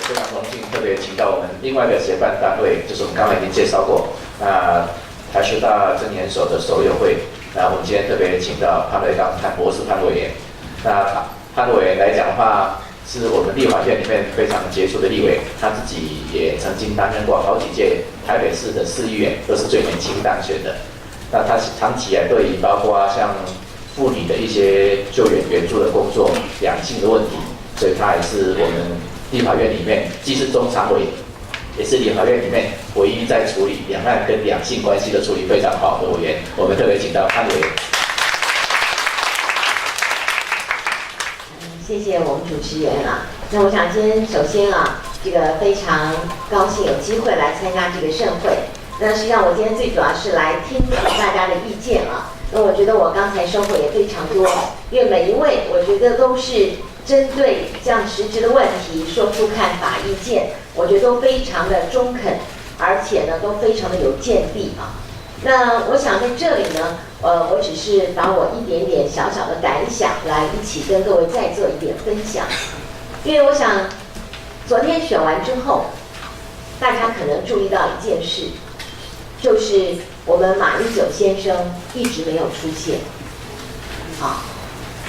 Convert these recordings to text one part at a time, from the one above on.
非常荣幸特别请到我们另外一个协办单位，就是我们刚才已经介绍过，台师大证研所的手友会。我们今天特别请到潘维刚博士潘委员。潘委员来讲的话，是我们立法院里面非常杰出的立委，他自己也曾经担任过好几届台北市的市议员，都是最年轻当选的。那他长期以来对于包括像妇女的一些救援援助的工作、两性的问题，所以他也是我们立法院里面既是中常委，也是立法院里面唯一在处理两岸跟两性关系的处理非常好的委员。我们特别请到潘委员。谢谢我们主持人啊。那我想首先这个非常高兴有机会来参加这个盛会。那实际上我今天最主要是来听取大家的意见啊。那我觉得我刚才收获也非常多，因为每一位我觉得都是针对这样实质的问题说出看法意见，我觉得都非常的中肯，而且呢都非常的有见地啊。那我想在这里呢，我只是把我一点点小小的感想来一起跟各位再做一点分享。因为我想昨天选完之后，大家可能注意到一件事，就是我们马英九先生一直没有出现。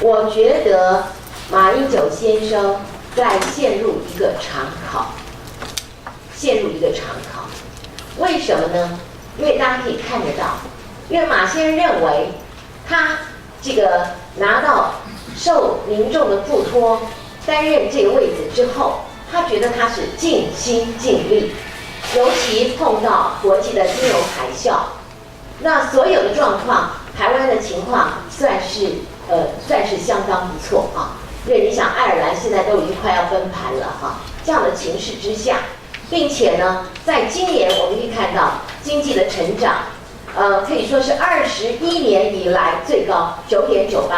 我觉得马英九先生在陷入一个长考，为什么呢？因为大家可以看得到，因为马先生认为他这个拿到受民众的付托担任这个位置之后，他觉得他是尽心尽力，尤其碰到国际的金融海啸，那所有的状况，台湾的情况算是相当不错啊。因为你想，爱尔兰现在都已经快要崩盘了哈，这样的情势之下，并且呢，在今年我们可以看到经济的成长，可以说是21年以来最高9.98%，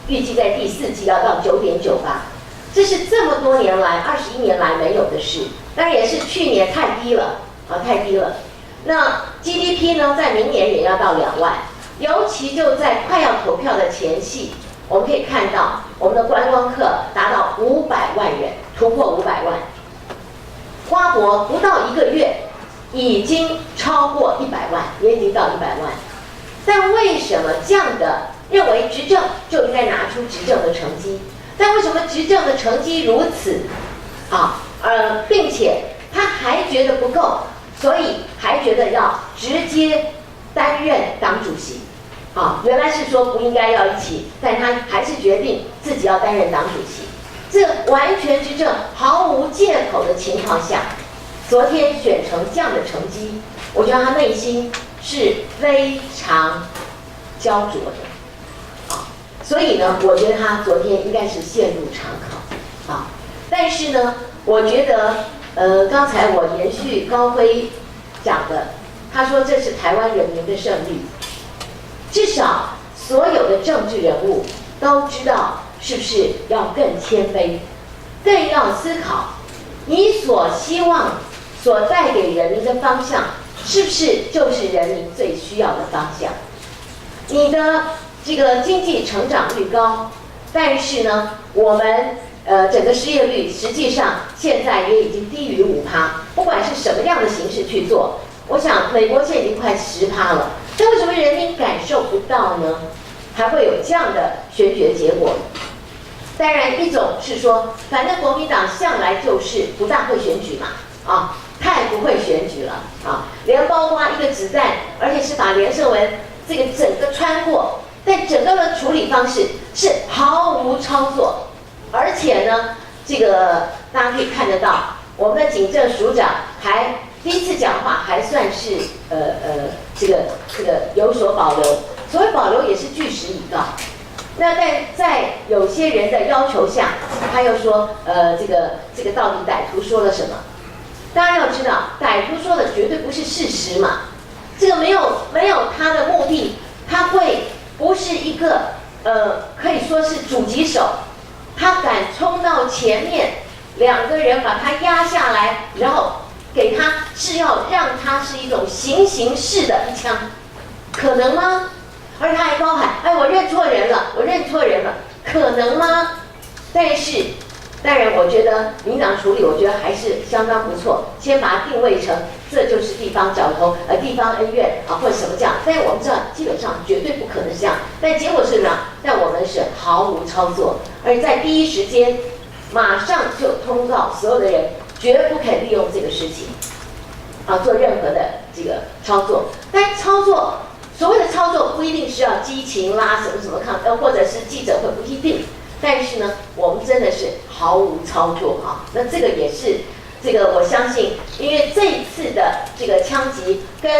预计在第4季要到9.98%，这是这么多年来21年来没有的事，当然也是去年太低了太低了。那 GDP 呢，在明年也要到2万，尤其就在快要投票的前夕，我们可以看到我们的观光客达到500万人，突破500万。花博不到1个月，已经超过100万，也已经到100万。但为什么这样的认为执政就应该拿出执政的成绩？但为什么执政的成绩如此并且他还觉得不够，所以还觉得要直接担任党主席原来是说不应该要一起，但他还是决定自己要担任党主席。这完全执政毫无借口的情况下，昨天选成这样的成绩，我觉得他内心是非常焦灼的所以呢，我觉得他昨天应该是陷入长考但是呢，我觉得刚才我延续高辉讲的，他说这是台湾人民的胜利，至少所有的政治人物都知道是不是要更谦卑，更要思考你所希望所带给人民的方向是不是就是人民最需要的方向。你的这个经济成长率高，但是呢，我们整个失业率实际上现在也已经低于5%，不管是什么样的形式去做，我想美国现在已经快10%了，但为什么人民感受不到呢？还会有这样的选举的结果？当然，一种是说，反正国民党向来就是不大会选举嘛，太不会选举了连包括一个子弹，而且是把连胜文这个整个穿过，但整个的处理方式是毫无操作，而且呢，这个大家可以看得到，我们的警政署长还第一次讲话还算是这个有所保留，所谓保留也是据实以告。那但在有些人的要求下，他又说这个到底歹徒说了什么？大家要知道，歹徒说的绝对不是事实嘛，这个没有他的目的，他会不是一个可以说是主击手，他敢冲到前面，2个人把他压下来，然后给他是要让他是一种行刑式的一枪，可能吗？而且他还高喊：“哎，我认错人了，可能吗？”但是当然，我觉得民党处理，我觉得还是相当不错。先把它定位成这就是地方角头，地方恩怨啊，或者什么这样。但是我们知道，基本上绝对不可能是这样。但结果是什么？但我们是毫无操作，而在第一时间，马上就通告所有的人，绝不肯利用这个事情，啊，做任何的这个操作。但操作，所谓的操作不一定是要激情啦，什么什么或者是记者会，不一定。但是呢，我们真的是毫无操作啊。那这个也是这个，我相信，因为这一次的这个枪击跟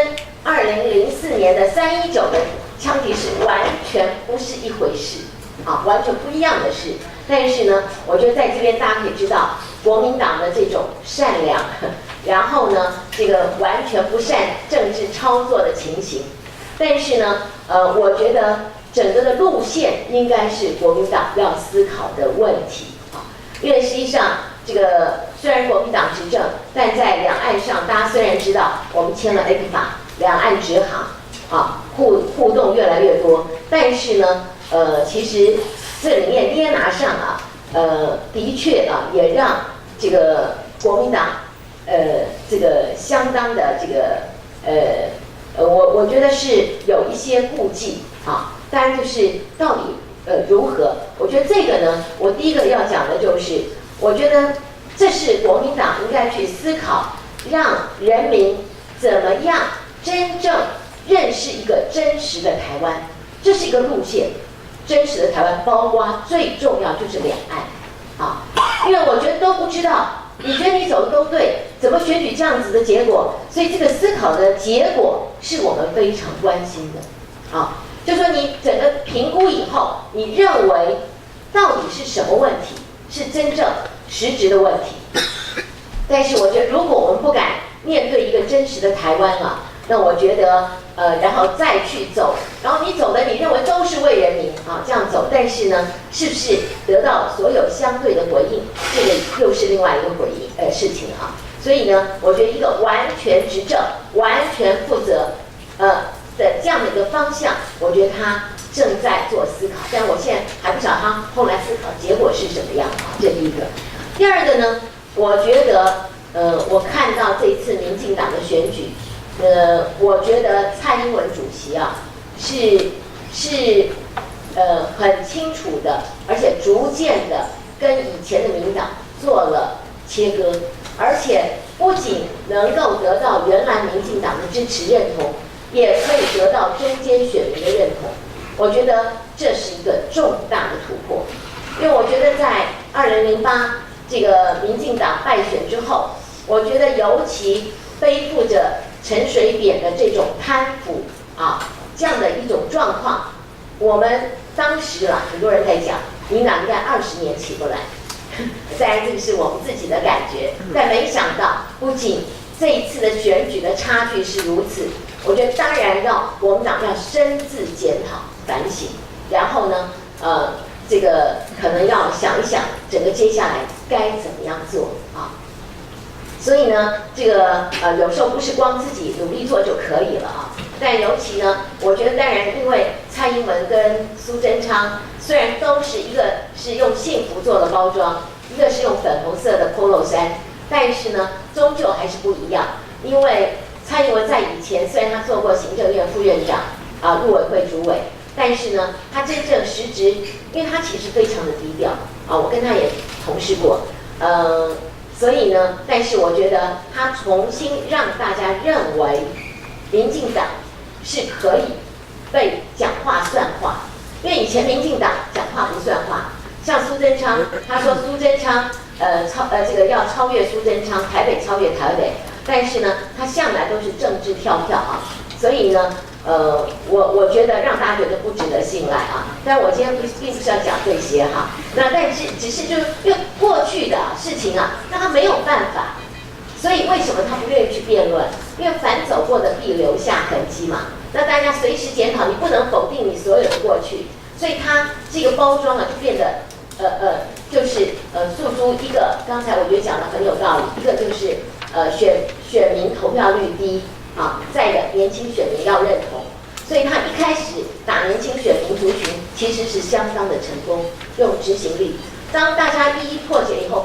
2004年的319的枪击是完全不是一回事啊，完全不一样的事。但是呢，我觉得在这边大家可以知道，国民党的这种善良，然后呢，这个完全不善政治操作的情形。但是呢，我觉得整个的路线应该是国民党要思考的问题啊，因为实际上这个虽然国民党执政，但在两岸上，大家虽然知道我们签了 ECFA， 两岸直航啊，互动越来越多，但是呢，其实这里面捏拿上啊，的确啊，也让这个国民党这个相当的这个我觉得是有一些顾忌啊。当然就是到底如何？我觉得这个呢，我第一个要讲的就是，我觉得这是国民党应该去思考，让人民怎么样真正认识一个真实的台湾，这是一个路线。真实的台湾，包括最重要就是两岸啊，因为我觉得都不知道，你觉得你走的都对，怎么选举这样子的结果？所以这个思考的结果是我们非常关心的啊。就说你整个评估以后，你认为到底是什么问题，是真正实质的问题？但是我觉得，如果我们不敢面对一个真实的台湾啊，那我觉得然后再去走，然后你走的你认为都是为人民啊这样走，但是呢，是不是得到所有相对的回应？这个又是另外一个事情啊。所以呢，我觉得一个完全执政、完全负责的这样的一个方向，我觉得他正在做思考，但我现在还不晓得他后来思考结果是什么样啊，这第一个。第二个呢，我觉得我看到这次民进党的选举，我觉得蔡英文主席啊是很清楚的，而且逐渐的跟以前的民党做了切割，而且不仅能够得到原来民进党的支持认同，也可以得到中间选民的认同。我觉得这是一个重大的突破，因为我觉得在2008这个民进党败选之后，我觉得尤其背负着陈水扁的这种贪腐啊这样的一种状况，我们当时啦，很多人在讲，民党应该20年起不来。当然，这个是我们自己的感觉，但没想到，不仅这一次的选举的差距是如此，我觉得当然要国民党要深自检讨反省，然后呢，这个可能要想一想，整个接下来该怎么样做啊。所以呢，这个有时候不是光自己努力做就可以了啊。但尤其呢，我觉得当然，因为蔡英文跟苏贞昌虽然都是一个是用幸福做的包装，一个是用粉红色的 polo 衫，但是呢，终究还是不一样。因为蔡英文在以前虽然他做过行政院副院长啊、陆委会主委，但是呢，他真正实质，因为他其实非常的低调啊，我跟他也同事过，所以呢，但是我觉得他重新让大家认为民进党是可以被讲话算话，因为以前民进党讲话不算话，像苏贞昌，他说苏贞昌这个要超越苏贞昌，台北超越台北，但是呢，他向来都是政治跳票啊，所以呢，我觉得让大家觉得不值得信赖啊。但我今天并不是要讲这些哈，那但是只是就是因为过去的事情啊，让他没有办法，所以为什么他不愿意去辩论？因为反走过的必留下痕迹嘛。那大家随时检讨，你不能否定你所有的过去，所以他这个包装啊就变得就是诉诸一个，刚才我觉得讲的很有道理，一个就是选民投票率低啊，再一个年轻选民要认同，所以他一开始打年轻选民族群其实是相当的成功，用执行力。当大家一一破解以后，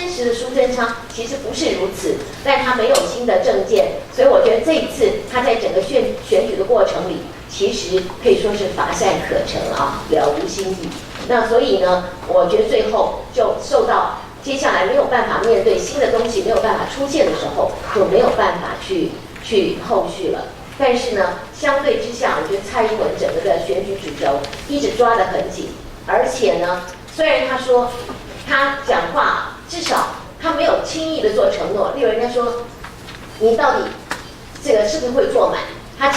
真实的苏贞昌其实不是如此，但他没有新的政见，所以我觉得这一次他在整个选举的过程里，其实可以说是乏善可陈啊，了无新意。那所以呢，我觉得最后就受到接下来没有办法面对新的东西没有办法出现的时候，就没有办法去后续了。但是呢，相对之下，我觉得蔡英文整个的选举主轴一直抓得很紧，而且呢，虽然他说他讲话至少他没有轻易的做承诺，例如人家说你到底这个是不是会做满，他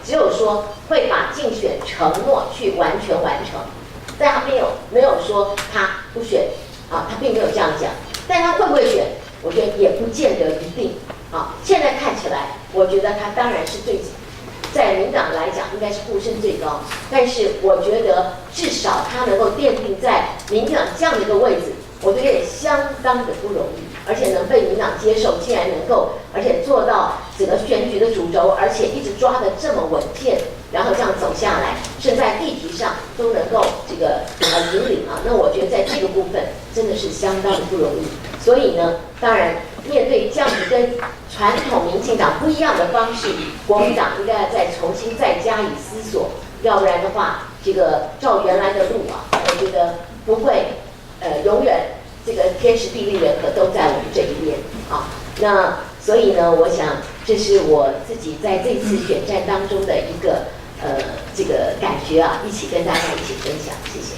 只有说会把竞选承诺去完全完成，但他没有说他不选啊，他并没有这样讲，但他会不会选，我觉得也不见得一定啊。现在看起来，我觉得他当然是在民党来讲应该是呼声最高，但是我觉得至少他能够奠定在民进党这样的一个位置，我觉得也相当的不容易，而且能被民党接受，竟然能够，而且做到整个选举的主轴，而且一直抓得这么稳健，然后这样走下来，甚至在议题上都能够这个引领啊。那我觉得在这个部分真的是相当的不容易。所以呢，当然面对这样子跟传统民进党不一样的方式，国民党应该再重新再加以思索，要不然的话，这个照原来的路啊，我觉得不会永远这个天时地利人和都在我们这一边啊。那所以呢，我想这是我自己在这次选战当中的一个这个感觉啊，一起跟大家一起分享，谢谢。